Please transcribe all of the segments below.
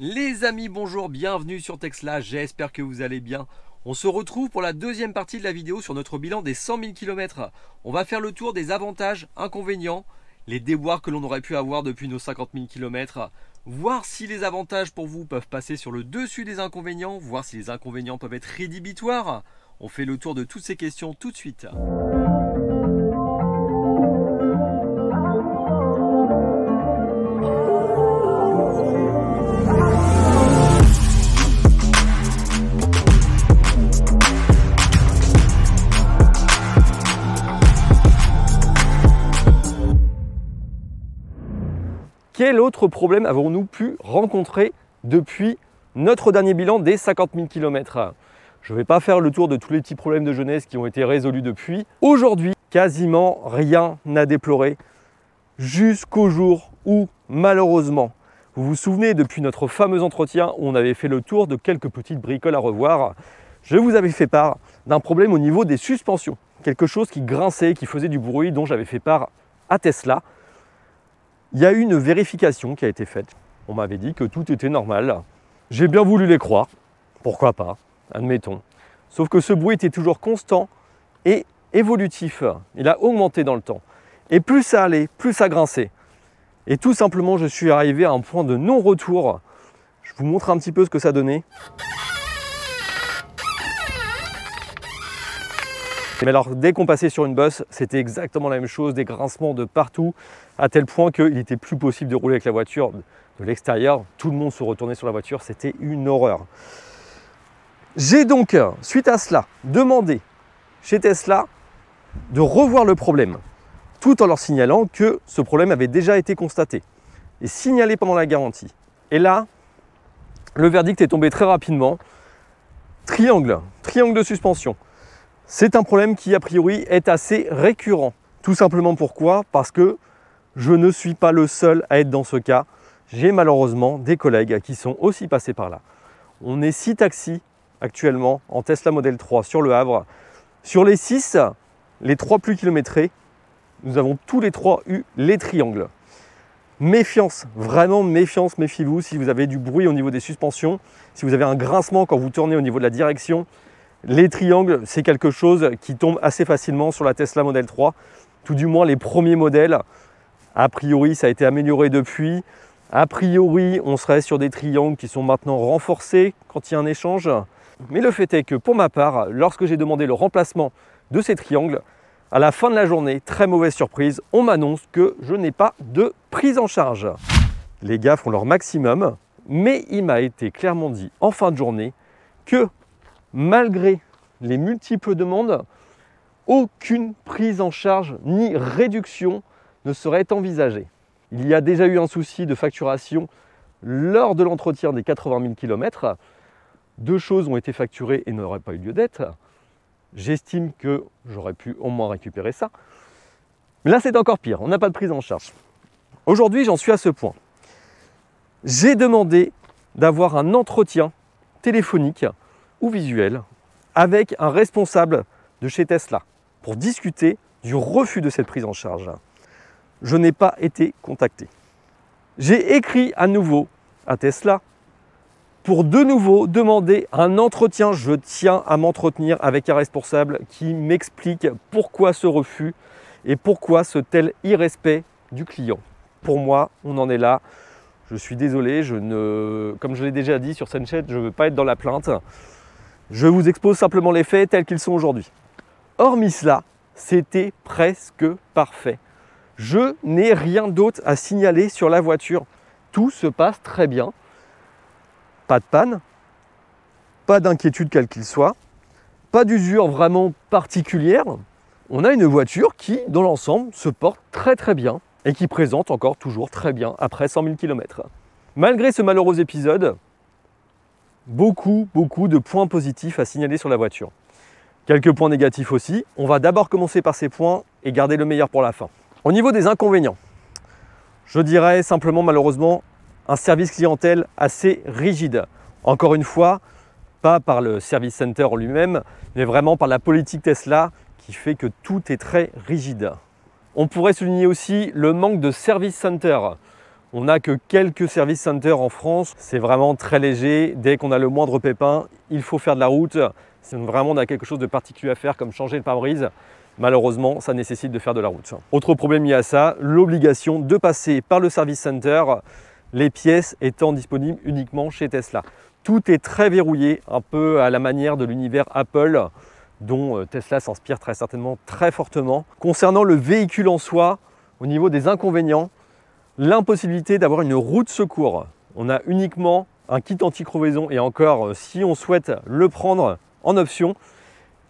Les amis, bonjour, bienvenue sur Tesla, j'espère que vous allez bien. On se retrouve pour la deuxième partie de la vidéo sur notre bilan des 100 000 km. On va faire le tour des avantages, inconvénients, les déboires que l'on aurait pu avoir depuis nos 50 000 km, voir si les avantages pour vous peuvent passer sur le dessus des inconvénients, voir si les inconvénients peuvent être rédhibitoires. On fait le tour de toutes ces questions tout de suite. Quel autre problème avons-nous pu rencontrer depuis notre dernier bilan des 50 000 km? Je ne vais pas faire le tour de tous les petits problèmes de jeunesse qui ont été résolus depuis. Aujourd'hui, quasiment rien à déplorer jusqu'au jour où, malheureusement, vous vous souvenez depuis notre fameux entretien où on avait fait le tour de quelques petites bricoles à revoir, je vous avais fait part d'un problème au niveau des suspensions. Quelque chose qui grinçait, qui faisait du bruit, dont j'avais fait part à Tesla. Il y a eu une vérification qui a été faite. On m'avait dit que tout était normal. J'ai bien voulu les croire. Pourquoi pas, admettons. Sauf que ce bruit était toujours constant et évolutif. Il a augmenté dans le temps. Et plus ça allait, plus ça grinçait. Et tout simplement, je suis arrivé à un point de non-retour. Je vous montre un petit peu ce que ça donnait. Mais alors, dès qu'on passait sur une bosse, c'était exactement la même chose, des grincements de partout, à tel point qu'il n'était plus possible de rouler avec la voiture de l'extérieur. Tout le monde se retournait sur la voiture, c'était une horreur. J'ai donc, suite à cela, demandé chez Tesla de revoir le problème, tout en leur signalant que ce problème avait déjà été constaté et signalé pendant la garantie. Et là, le verdict est tombé très rapidement. Triangle de suspension. C'est un problème qui, a priori, est assez récurrent. Tout simplement pourquoi? Parce que je ne suis pas le seul à être dans ce cas. J'ai malheureusement des collègues qui sont aussi passés par là. On est 6 taxis actuellement en Tesla Model 3 sur le Havre. Sur les 6, les 3 plus kilométrés, nous avons tous les 3 eu les triangles. Méfiance, vraiment méfiance, méfiez-vous si vous avez du bruit au niveau des suspensions, si vous avez un grincement quand vous tournez au niveau de la direction. Les triangles, c'est quelque chose qui tombe assez facilement sur la Tesla Model 3, tout du moins les premiers modèles. A priori, ça a été amélioré depuis. A priori, on serait sur des triangles qui sont maintenant renforcés quand il y a un échange. Mais le fait est que pour ma part, lorsque j'ai demandé le remplacement de ces triangles, à la fin de la journée, très mauvaise surprise, on m'annonce que je n'ai pas de prise en charge. Les gars font leur maximum, mais il m'a été clairement dit en fin de journée que malgré les multiples demandes, aucune prise en charge ni réduction ne serait envisagée. Il y a déjà eu un souci de facturation lors de l'entretien des 80 000 km. 2 choses ont été facturées et n'auraient pas eu lieu d'être. J'estime que j'aurais pu au moins récupérer ça. Mais là, c'est encore pire, on n'a pas de prise en charge. Aujourd'hui, j'en suis à ce point. J'ai demandé d'avoir un entretien téléphonique ou visuel avec un responsable de chez Tesla pour discuter du refus de cette prise en charge. Je n'ai pas été contacté. J'ai écrit à nouveau à Tesla pour de nouveau demander un entretien. Je tiens à m'entretenir avec un responsable qui m'explique pourquoi ce refus et pourquoi ce tel irrespect du client. Pour moi, on en est là. Je suis désolé, comme je l'ai déjà dit sur cette chaîne, je ne veux pas être dans la plainte. Je vous expose simplement les faits tels qu'ils sont aujourd'hui. Hormis cela, c'était presque parfait. Je n'ai rien d'autre à signaler sur la voiture. Tout se passe très bien. Pas de panne, pas d'inquiétude quelle qu'il soit, pas d'usure vraiment particulière. On a une voiture qui, dans l'ensemble, se porte très très bien et qui présente encore toujours très bien après 100 000 km. Malgré ce malheureux épisode, beaucoup de points positifs à signaler sur la voiture. Quelques points négatifs aussi. On va d'abord commencer par ces points et garder le meilleur pour la fin. Au niveau des inconvénients, je dirais simplement malheureusement un service clientèle assez rigide. Encore une fois, pas par le service center en lui-même, mais vraiment par la politique Tesla qui fait que tout est très rigide. On pourrait souligner aussi le manque de service center. On n'a que quelques service centers en France, c'est vraiment très léger. Dès qu'on a le moindre pépin, il faut faire de la route. Si vraiment on a quelque chose de particulier à faire, comme changer le pare-brise, malheureusement, ça nécessite de faire de la route. Autre problème lié à ça, l'obligation de passer par le service center, les pièces étant disponibles uniquement chez Tesla. Tout est très verrouillé, un peu à la manière de l'univers Apple, dont Tesla s'inspire très certainement très fortement. Concernant le véhicule en soi, au niveau des inconvénients, l'impossibilité d'avoir une roue de secours. On a uniquement un kit anti-crevaison et encore, si on souhaite le prendre en option,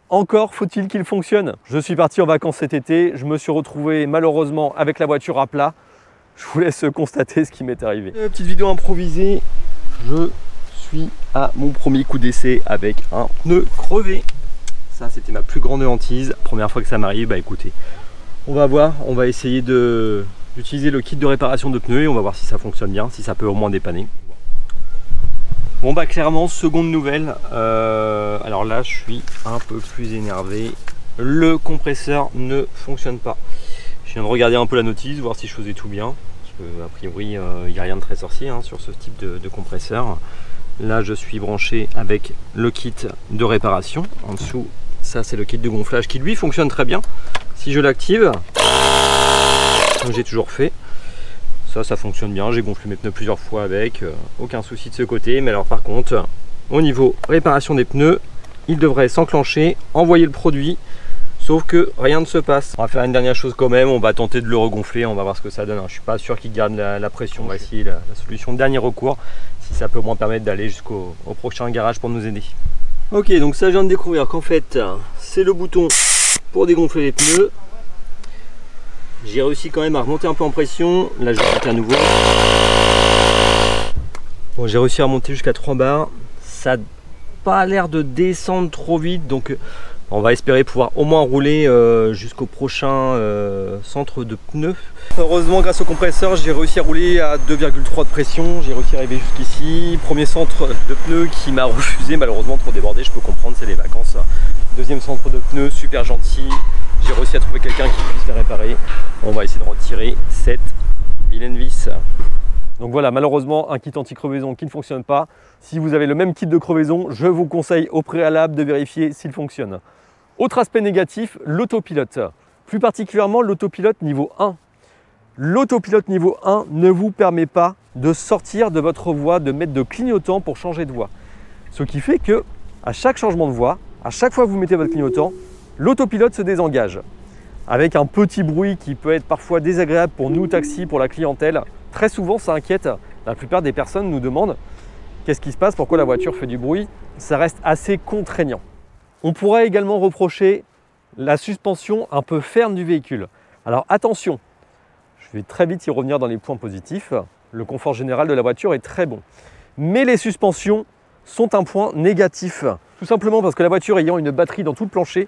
encore faut-il qu'il fonctionne. Je suis parti en vacances cet été, je me suis retrouvé malheureusement avec la voiture à plat. Je vous laisse constater ce qui m'est arrivé. Petite vidéo improvisée, je suis à mon premier coup d'essai avec un pneu crevé. Ça, c'était ma plus grande hantise. Première fois que ça m'arrive, bah écoutez, on va voir, on va essayer d'utiliser le kit de réparation de pneus et on va voir si ça fonctionne bien, si ça peut au moins dépanner. Bon bah clairement, seconde nouvelle, alors là je suis un peu plus énervé, le compresseur ne fonctionne pas. Je viens de regarder un peu la notice, voir si je faisais tout bien, parce que a priori il n'y a rien de très sorcier hein, sur ce type de compresseur. Là je suis branché avec le kit de réparation, en dessous ça c'est le kit de gonflage qui lui fonctionne très bien. Si je l'active, comme j'ai toujours fait, ça fonctionne bien, j'ai gonflé mes pneus plusieurs fois avec, aucun souci de ce côté. Mais alors par contre, au niveau réparation des pneus, il devrait s'enclencher, envoyer le produit, sauf que rien ne se passe. On va faire une dernière chose quand même, on va tenter de le regonfler, on va voir ce que ça donne. Je suis pas sûr qu'il garde la pression, on va essayer la solution de dernier recours, si ça peut au moins permettre d'aller jusqu'au prochain garage pour nous aider. Ok, donc ça je viens de découvrir qu'en fait, c'est le bouton pour dégonfler les pneus. J'ai réussi quand même à remonter un peu en pression. Là je vais monter à nouveau. Bon, j'ai réussi à remonter jusqu'à 3 bars. Ça n'a pas l'air de descendre trop vite. Donc on va espérer pouvoir au moins rouler jusqu'au prochain centre de pneus. Heureusement grâce au compresseur j'ai réussi à rouler à 2,3 de pression. J'ai réussi à arriver jusqu'ici. Premier centre de pneus qui m'a refusé, malheureusement trop débordé. Je peux comprendre, c'est les vacances. Deuxième centre de pneus, super gentil. J'ai réussi à trouver quelqu'un qui puisse les réparer. On va essayer de retirer cette vilaine vis. Donc voilà, malheureusement un kit anti-crevaison qui ne fonctionne pas. Si vous avez le même kit de crevaison, je vous conseille au préalable de vérifier s'il fonctionne. Autre aspect négatif, l'autopilote. Plus particulièrement l'autopilote niveau 1. L'autopilote niveau 1 ne vous permet pas de sortir de votre voie, de mettre de clignotant pour changer de voie. Ce qui fait que à chaque changement de voie, à chaque fois que vous mettez votre clignotant, l'autopilote se désengage avec un petit bruit qui peut être parfois désagréable pour nous taxis, pour la clientèle. Très souvent ça inquiète, la plupart des personnes nous demandent qu'est-ce qui se passe, pourquoi la voiture fait du bruit. Ça reste assez contraignant. On pourrait également reprocher la suspension un peu ferme du véhicule. Alors attention, je vais très vite y revenir dans les points positifs. Le confort général de la voiture est très bon. Mais les suspensions sont un point négatif. Tout simplement parce que la voiture ayant une batterie dans tout le plancher,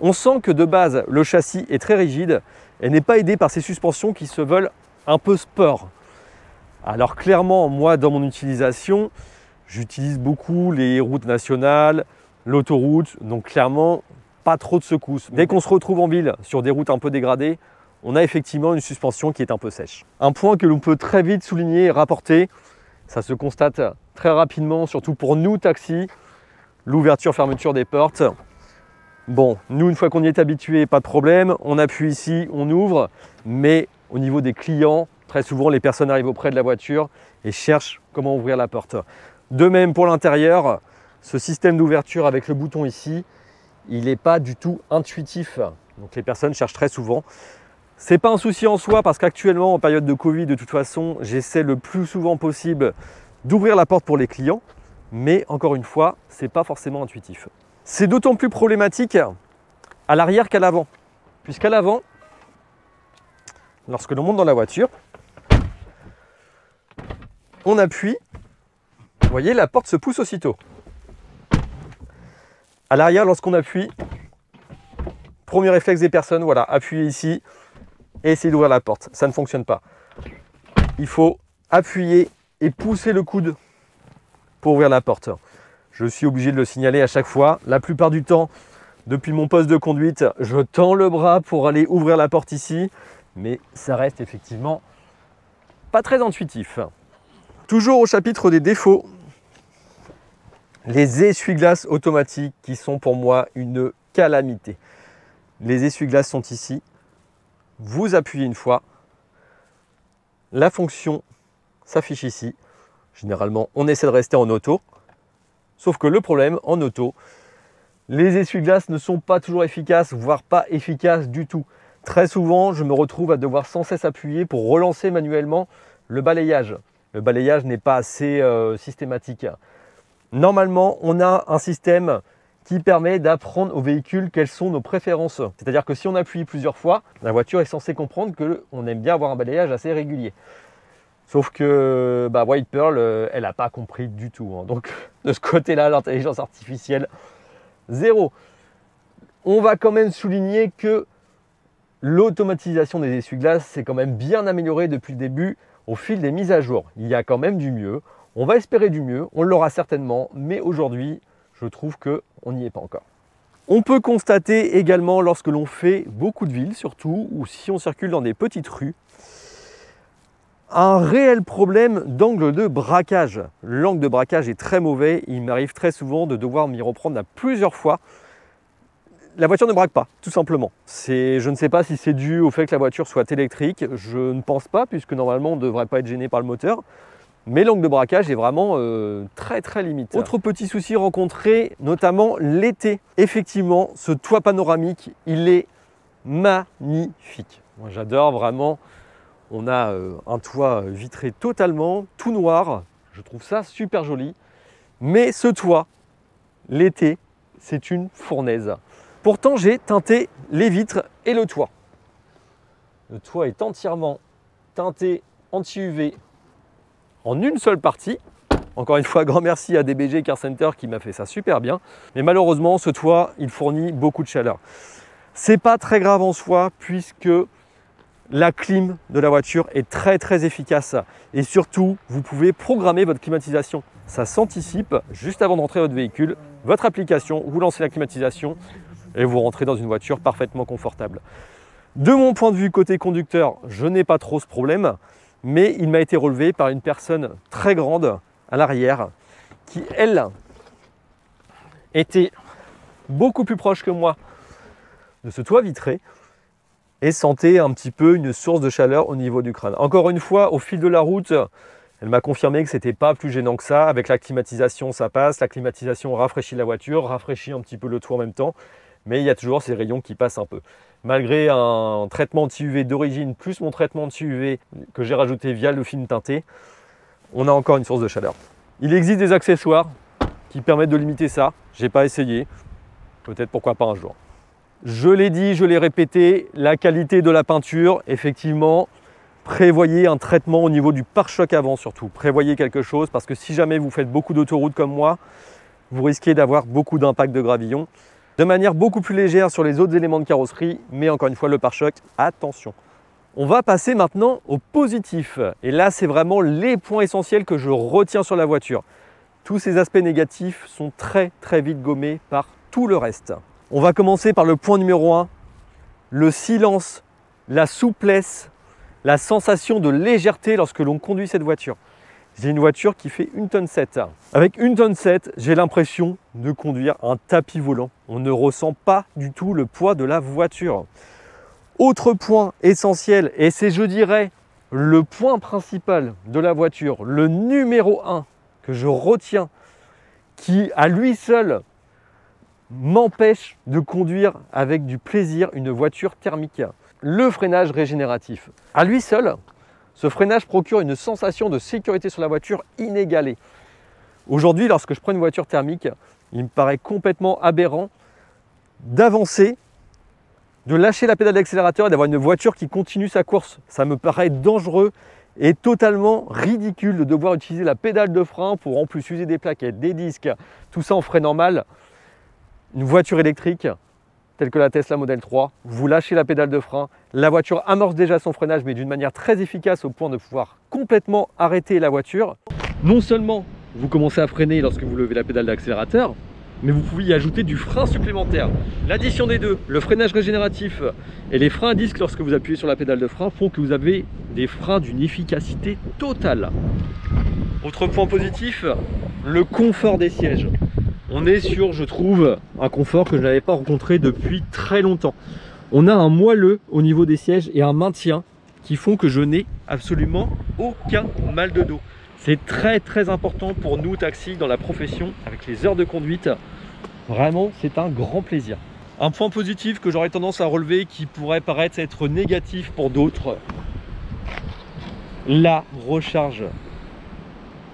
on sent que de base, le châssis est très rigide et n'est pas aidé par ces suspensions qui se veulent un peu sport. Alors clairement, moi, dans mon utilisation, j'utilise beaucoup les routes nationales, l'autoroute, donc clairement, pas trop de secousses. Dès qu'on se retrouve en ville sur des routes un peu dégradées, on a effectivement une suspension qui est un peu sèche. Un point que l'on peut très vite souligner et rapporter, ça se constate très rapidement, surtout pour nous taxis, l'ouverture-fermeture des portes. Bon, nous, une fois qu'on y est habitué, pas de problème, on appuie ici, on ouvre, mais au niveau des clients, très souvent, les personnes arrivent auprès de la voiture et cherchent comment ouvrir la porte. De même pour l'intérieur, ce système d'ouverture avec le bouton ici, il n'est pas du tout intuitif. Donc les personnes cherchent très souvent. C'est pas un souci en soi parce qu'actuellement, en période de Covid, de toute façon, j'essaie le plus souvent possible d'ouvrir la porte pour les clients, mais encore une fois, c'est pas forcément intuitif. C'est d'autant plus problématique à l'arrière qu'à l'avant, puisqu'à l'avant, lorsque l'on monte dans la voiture, on appuie, vous voyez, la porte se pousse aussitôt. À l'arrière, lorsqu'on appuie, premier réflexe des personnes, voilà, appuyer ici et essayer d'ouvrir la porte. Ça ne fonctionne pas. Il faut appuyer et pousser le coude pour ouvrir la porte. Je suis obligé de le signaler à chaque fois. La plupart du temps, depuis mon poste de conduite, je tends le bras pour aller ouvrir la porte ici, mais ça reste effectivement pas très intuitif. Toujours au chapitre des défauts, les essuie-glaces automatiques qui sont pour moi une calamité. Les essuie-glaces sont ici. Vous appuyez une fois. La fonction s'affiche ici. Généralement, on essaie de rester en auto. Sauf que le problème, en auto, les essuie-glaces ne sont pas toujours efficaces, voire pas efficaces du tout. Très souvent, je me retrouve à devoir sans cesse appuyer pour relancer manuellement le balayage. Le balayage n'est pas assez systématique. Normalement, on a un système qui permet d'apprendre au véhicule quelles sont nos préférences. C'est-à-dire que si on appuie plusieurs fois, la voiture est censée comprendre qu'on aime bien avoir un balayage assez régulier. Sauf que White Pearl, elle n'a pas compris du tout. Hein. Donc de ce côté-là, l'intelligence artificielle, zéro. On va quand même souligner que l'automatisation des essuie-glaces s'est quand même bien améliorée depuis le début au fil des mises à jour. Il y a quand même du mieux. On va espérer du mieux, on l'aura certainement, mais aujourd'hui, je trouve qu'on n'y est pas encore. On peut constater également lorsque l'on fait beaucoup de villes, surtout, ou si on circule dans des petites rues, un réel problème d'angle de braquage. L'angle de braquage est très mauvais, il m'arrive très souvent de devoir m'y reprendre à plusieurs fois. La voiture ne braque pas, tout simplement. Je ne sais pas si c'est dû au fait que la voiture soit électrique, je ne pense pas, puisque normalement on ne devrait pas être gêné par le moteur. Mais l'angle de braquage est vraiment très limité. Autre petit souci rencontré, notamment l'été. Effectivement, ce toit panoramique, il est magnifique. Moi j'adore vraiment. On a un toit vitré totalement, tout noir. Je trouve ça super joli. Mais ce toit, l'été, c'est une fournaise. Pourtant, j'ai teinté les vitres et le toit. Le toit est entièrement teinté anti-UV en une seule partie. Encore une fois, grand merci à DBG Car Center qui m'a fait ça super bien. Mais malheureusement, ce toit, il fournit beaucoup de chaleur. C'est pas très grave en soi puisque la clim de la voiture est très efficace. Et surtout, vous pouvez programmer votre climatisation. Ça s'anticipe juste avant de rentrer votre véhicule. Votre application, vous lancez la climatisation et vous rentrez dans une voiture parfaitement confortable. De mon point de vue côté conducteur, je n'ai pas trop ce problème. Mais il m'a été relevé par une personne très grande à l'arrière qui, elle, était beaucoup plus proche que moi de ce toit vitré et sentait un petit peu une source de chaleur au niveau du crâne. Encore une fois, au fil de la route, elle m'a confirmé que ce n'était pas plus gênant que ça. Avec la climatisation, ça passe. La climatisation rafraîchit la voiture, rafraîchit un petit peu le toit en même temps. Mais il y a toujours ces rayons qui passent un peu. Malgré un traitement anti-UV d'origine, plus mon traitement anti-UV que j'ai rajouté via le film teinté, on a encore une source de chaleur. Il existe des accessoires qui permettent de limiter ça. Je n'ai pas essayé. Peut-être pourquoi pas un jour. Je l'ai dit, je l'ai répété, la qualité de la peinture, effectivement, prévoyez un traitement au niveau du pare-choc avant surtout. Prévoyez quelque chose parce que si jamais vous faites beaucoup d'autoroute comme moi, vous risquez d'avoir beaucoup d'impact de gravillon. De manière beaucoup plus légère sur les autres éléments de carrosserie, mais encore une fois, le pare-choc, attention. On va passer maintenant au positif. Et là, c'est vraiment les points essentiels que je retiens sur la voiture. Tous ces aspects négatifs sont très vite gommés par tout le reste. On va commencer par le point numéro 1, le silence, la souplesse, la sensation de légèreté lorsque l'on conduit cette voiture. J'ai une voiture qui fait 1,7 tonne. Avec 1,7 tonne, j'ai l'impression de conduire un tapis volant. On ne ressent pas du tout le poids de la voiture. Autre point essentiel, et c'est, je dirais, le point principal de la voiture, le numéro 1 que je retiens, qui à lui seul m'empêche de conduire avec du plaisir une voiture thermique. Le freinage régénératif. À lui seul, ce freinage procure une sensation de sécurité sur la voiture inégalée. Aujourd'hui, lorsque je prends une voiture thermique, il me paraît complètement aberrant d'avancer, de lâcher la pédale d'accélérateur et d'avoir une voiture qui continue sa course. Ça me paraît dangereux et totalement ridicule de devoir utiliser la pédale de frein pour en plus user des plaquettes, des disques, tout ça en freinant mal. Une voiture électrique, telle que la Tesla Model 3, vous lâchez la pédale de frein, la voiture amorce déjà son freinage, mais d'une manière très efficace au point de pouvoir complètement arrêter la voiture. Non seulement vous commencez à freiner lorsque vous levez la pédale d'accélérateur, mais vous pouvez y ajouter du frein supplémentaire. L'addition des deux, le freinage régénératif et les freins à disque lorsque vous appuyez sur la pédale de frein, font que vous avez des freins d'une efficacité totale. Autre point positif, le confort des sièges. On est sur, je trouve, un confort que je n'avais pas rencontré depuis très longtemps. On a un moelleux au niveau des sièges et un maintien qui font que je n'ai absolument aucun mal de dos. C'est très important pour nous taxis dans la profession avec les heures de conduite. Vraiment, c'est un grand plaisir. Un point positif que j'aurais tendance à relever qui pourrait paraître être négatif pour d'autres, la recharge.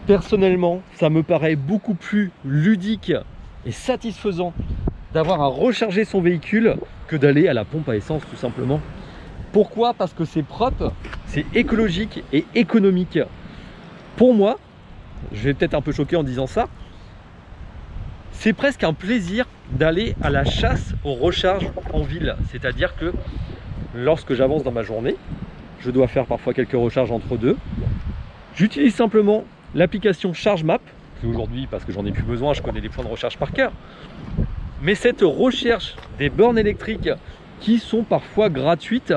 Personnellement, ça me paraît beaucoup plus ludique et satisfaisant d'avoir à recharger son véhicule que d'aller à la pompe à essence tout simplement. Pourquoi? Parce que c'est propre, c'est écologique et économique. Pour moi, je vais peut-être un peu choquer en disant ça, c'est presque un plaisir d'aller à la chasse aux recharges en ville. C'est-à-dire que lorsque j'avance dans ma journée, je dois faire parfois quelques recharges entre deux. J'utilise simplement l'application ChargeMap, aujourd'hui parce que j'en ai plus besoin, je connais les points de recharge par cœur. Mais cette recherche des bornes électriques qui sont parfois gratuites,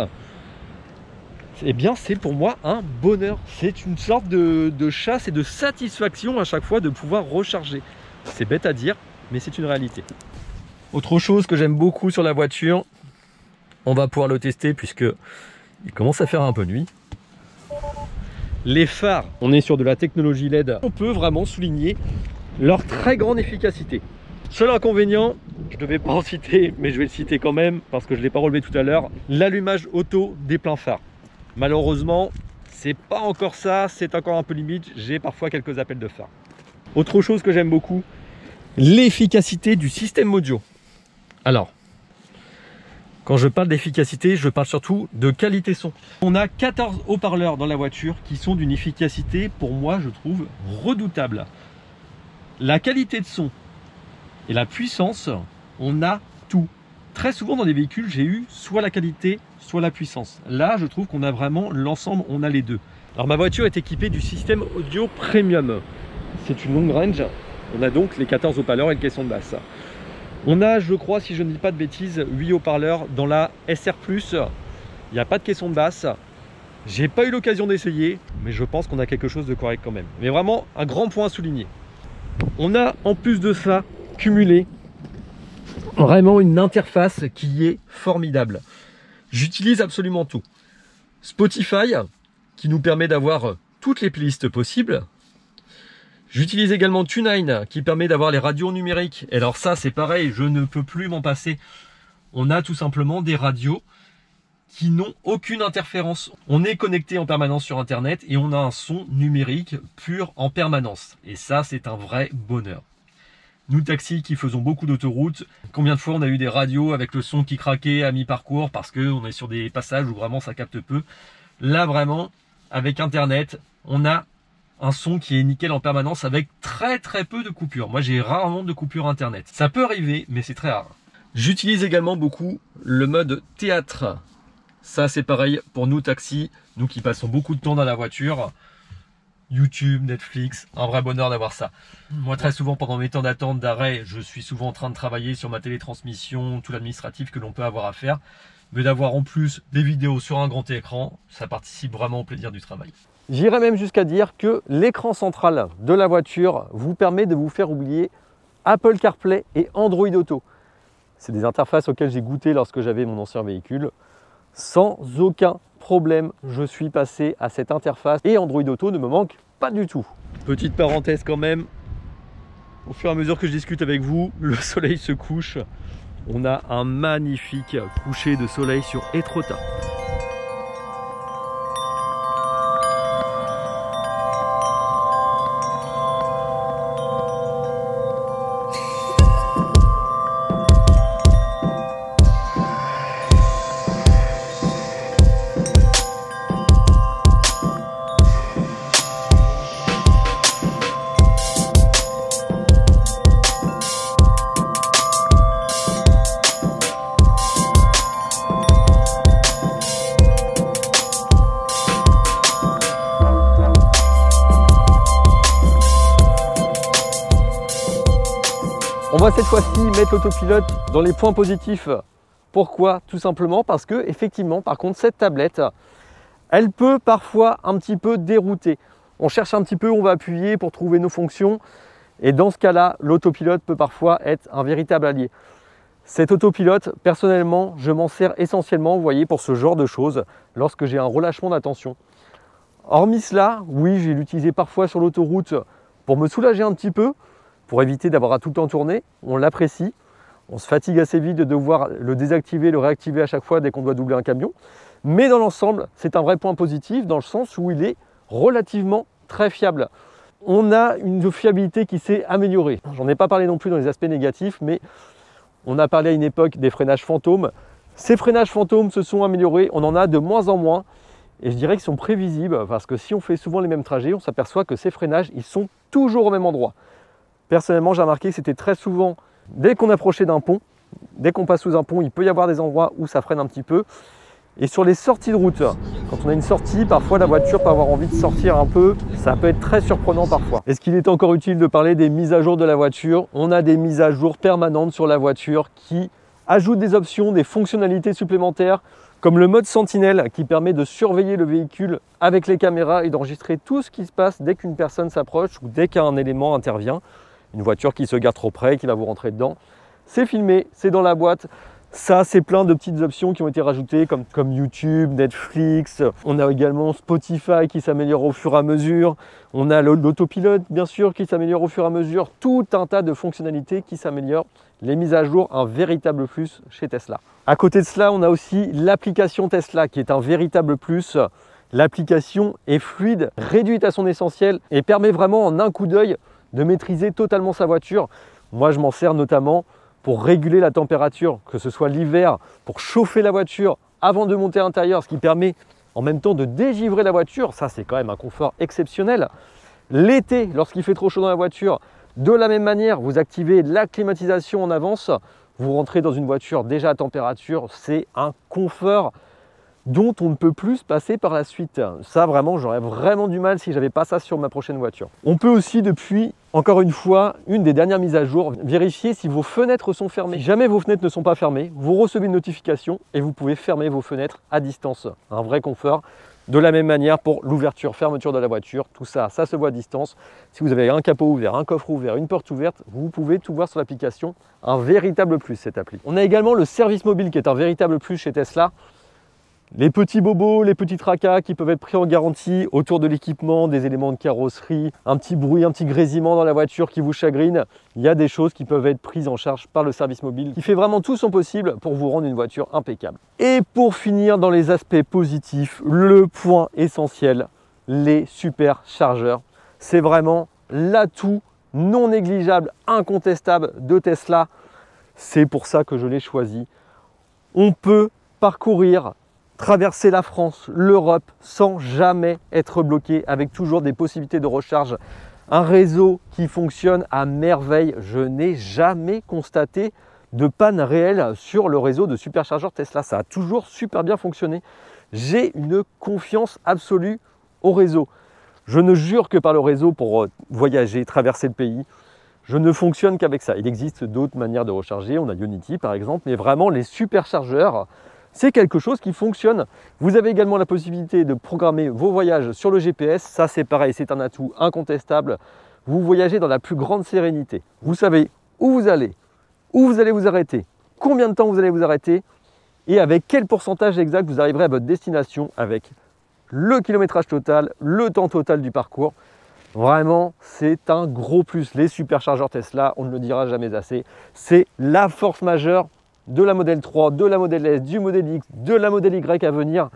eh bien c'est pour moi un bonheur. C'est une sorte de chasse et de satisfaction à chaque fois de pouvoir recharger. C'est bête à dire, mais c'est une réalité. Autre chose que j'aime beaucoup sur la voiture, on va pouvoir le tester puisque il commence à faire un peu nuit. Les phares, on est sur de la technologie LED. On peut vraiment souligner leur très grande efficacité. Seul inconvénient, je ne devais pas en citer, mais je vais le citer quand même parce que je ne l'ai pas relevé tout à l'heure, l'allumage auto des pleins phares. Malheureusement, c'est pas encore ça, c'est encore un peu limite, j'ai parfois quelques appels de phare. Autre chose que j'aime beaucoup, l'efficacité du système audio. Alors, quand je parle d'efficacité, je parle surtout de qualité son. On a 14 haut-parleurs dans la voiture qui sont d'une efficacité, pour moi, je trouve, redoutable. La qualité de son et la puissance, on a tout. Très souvent dans des véhicules, j'ai eu soit la qualité, soit la puissance. Là, je trouve qu'on a vraiment l'ensemble, on a les deux. Alors ma voiture est équipée du système audio premium. C'est une longue range. On a donc les 14 haut-parleurs et le caisson de basse. On a, je crois, si je ne dis pas de bêtises, 8 haut-parleurs dans la SR+. Il n'y a pas de caisson de basse. J'ai pas eu l'occasion d'essayer, mais je pense qu'on a quelque chose de correct quand même. Mais vraiment, un grand point à souligner. On a en plus de ça, cumulé, vraiment une interface qui est formidable. J'utilise absolument tout. Spotify, qui nous permet d'avoir toutes les playlists possibles. J'utilise également TuneIn, qui permet d'avoir les radios numériques. Et alors ça, c'est pareil, je ne peux plus m'en passer. On a tout simplement des radios qui n'ont aucune interférence. On est connecté en permanence sur Internet et on a un son numérique pur en permanence. Et ça, c'est un vrai bonheur. Nous, taxis qui faisons beaucoup d'autoroutes, combien de fois on a eu des radios avec le son qui craquait à mi-parcours parce qu'on est sur des passages où vraiment ça capte peu. Là, vraiment, avec Internet, on a un son qui est nickel en permanence avec très peu de coupures. Moi, j'ai rarement de coupures Internet. Ça peut arriver, mais c'est très rare. J'utilise également beaucoup le mode théâtre. Ça, c'est pareil pour nous, taxis, nous qui passons beaucoup de temps dans la voiture. YouTube, Netflix, un vrai bonheur d'avoir ça. Moi, très souvent, pendant mes temps d'attente, d'arrêt, je suis souvent en train de travailler sur ma télétransmission, tout l'administratif que l'on peut avoir à faire. Mais d'avoir en plus des vidéos sur un grand écran, ça participe vraiment au plaisir du travail. J'irais même jusqu'à dire que l'écran central de la voiture vous permet de vous faire oublier Apple CarPlay et Android Auto. C'est des interfaces auxquelles j'ai goûté lorsque j'avais mon ancien véhicule. Sans aucun problème, je suis passé à cette interface et Android Auto ne me manque pas du tout. Petite parenthèse quand même, au fur et à mesure que je discute avec vous, le soleil se couche. On a un magnifique coucher de soleil sur Étretat. On va cette fois-ci mettre l'autopilote dans les points positifs. Pourquoi? Tout simplement parce que, effectivement, par contre, cette tablette, elle peut parfois un petit peu dérouter. On cherche un petit peu où on va appuyer pour trouver nos fonctions. Et dans ce cas-là, l'autopilote peut parfois être un véritable allié. Cet autopilote, personnellement, je m'en sers essentiellement, vous voyez, pour ce genre de choses, lorsque j'ai un relâchement d'attention. Hormis cela, oui, je vais l'utiliser parfois sur l'autoroute pour me soulager un petit peu, pour éviter d'avoir à tout le temps tourner. On l'apprécie. On se fatigue assez vite de devoir le désactiver, le réactiver à chaque fois dès qu'on doit doubler un camion. Mais dans l'ensemble, c'est un vrai point positif dans le sens où il est relativement très fiable. On a une fiabilité qui s'est améliorée. J'en ai pas parlé non plus dans les aspects négatifs, mais on a parlé à une époque des freinages fantômes. Ces freinages fantômes se sont améliorés, on en a de moins en moins. Et je dirais qu'ils sont prévisibles parce que si on fait souvent les mêmes trajets, on s'aperçoit que ces freinages, ils sont toujours au même endroit. Personnellement, j'ai remarqué que c'était très souvent, dès qu'on approchait d'un pont, dès qu'on passe sous un pont, il peut y avoir des endroits où ça freine un petit peu. Et sur les sorties de route, quand on a une sortie, parfois la voiture peut avoir envie de sortir un peu, ça peut être très surprenant parfois. Est-ce qu'il est encore utile de parler des mises à jour de la voiture? On a des mises à jour permanentes sur la voiture qui ajoutent des options, des fonctionnalités supplémentaires, comme le mode Sentinelle qui permet de surveiller le véhicule avec les caméras et d'enregistrer tout ce qui se passe dès qu'une personne s'approche ou dès qu'un élément intervient. Une voiture qui se gare trop près, qui va vous rentrer dedans. C'est filmé, c'est dans la boîte. Ça, c'est plein de petites options qui ont été rajoutées comme YouTube, Netflix. On a également Spotify qui s'améliore au fur et à mesure. On a l'autopilote, bien sûr, qui s'améliore au fur et à mesure. Tout un tas de fonctionnalités qui s'améliorent. Les mises à jour, un véritable plus chez Tesla. À côté de cela, on a aussi l'application Tesla qui est un véritable plus. L'application est fluide, réduite à son essentiel et permet vraiment en un coup d'œil de maîtriser totalement sa voiture. Moi, je m'en sers notamment pour réguler la température, que ce soit l'hiver, pour chauffer la voiture avant de monter à l'intérieur, ce qui permet en même temps de dégivrer la voiture. Ça, c'est quand même un confort exceptionnel. L'été, lorsqu'il fait trop chaud dans la voiture, de la même manière, vous activez la climatisation en avance, vous rentrez dans une voiture déjà à température, c'est un confort dont on ne peut plus se passer par la suite. Ça, vraiment, j'aurais vraiment du mal si j'avais pas ça sur ma prochaine voiture. On peut aussi, depuis, encore une fois, une des dernières mises à jour, vérifier si vos fenêtres sont fermées. Si jamais vos fenêtres ne sont pas fermées, vous recevez une notification et vous pouvez fermer vos fenêtres à distance. Un vrai confort. De la même manière pour l'ouverture, fermeture de la voiture, tout ça, ça se voit à distance. Si vous avez un capot ouvert, un coffre ouvert, une porte ouverte, vous pouvez tout voir sur l'application. Un véritable plus, cette appli. On a également le service mobile qui est un véritable plus chez Tesla. Les petits bobos, les petits tracas qui peuvent être pris en garantie autour de l'équipement, des éléments de carrosserie, un petit bruit, un petit grésillement dans la voiture qui vous chagrine. Il y a des choses qui peuvent être prises en charge par le service mobile qui fait vraiment tout son possible pour vous rendre une voiture impeccable. Et pour finir dans les aspects positifs, le point essentiel, les superchargeurs. C'est vraiment l'atout non négligeable, incontestable de Tesla. C'est pour ça que je l'ai choisi. On peut parcourir, traverser la France, l'Europe sans jamais être bloqué, avec toujours des possibilités de recharge. Un réseau qui fonctionne à merveille. Je n'ai jamais constaté de panne réelle sur le réseau de superchargeurs Tesla. Ça a toujours super bien fonctionné. J'ai une confiance absolue au réseau. Je ne jure que par le réseau pour voyager, traverser le pays. Je ne fonctionne qu'avec ça. Il existe d'autres manières de recharger. On a Ionity par exemple, mais vraiment les superchargeurs, c'est quelque chose qui fonctionne. Vous avez également la possibilité de programmer vos voyages sur le GPS. Ça, c'est pareil, c'est un atout incontestable. Vous voyagez dans la plus grande sérénité. Vous savez où vous allez vous arrêter, combien de temps vous allez vous arrêter et avec quel pourcentage exact vous arriverez à votre destination avec le kilométrage total, le temps total du parcours. Vraiment, c'est un gros plus. Les superchargeurs Tesla, on ne le dira jamais assez, c'est la force majeure de la Model 3, de la Model S, du Model X, de la Model Y à venir.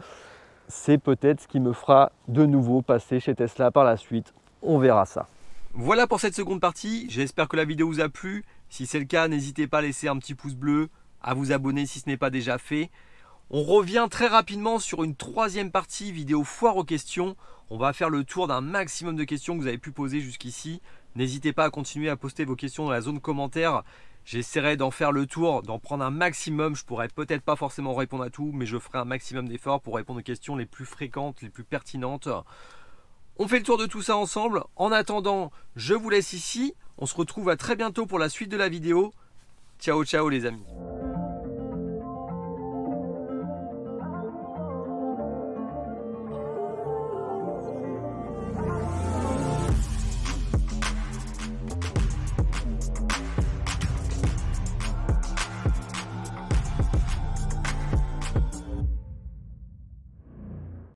C'est peut-être ce qui me fera de nouveau passer chez Tesla par la suite. On verra ça. Voilà pour cette seconde partie. J'espère que la vidéo vous a plu. Si c'est le cas, n'hésitez pas à laisser un petit pouce bleu, à vous abonner si ce n'est pas déjà fait. On revient très rapidement sur une troisième partie vidéo foire aux questions. On va faire le tour d'un maximum de questions que vous avez pu poser jusqu'ici. N'hésitez pas à continuer à poster vos questions dans la zone commentaire. J'essaierai d'en faire le tour, d'en prendre un maximum. Je pourrais peut-être pas forcément répondre à tout, mais je ferai un maximum d'efforts pour répondre aux questions les plus fréquentes, les plus pertinentes. On fait le tour de tout ça ensemble. En attendant, je vous laisse ici. On se retrouve à très bientôt pour la suite de la vidéo. Ciao ciao les amis.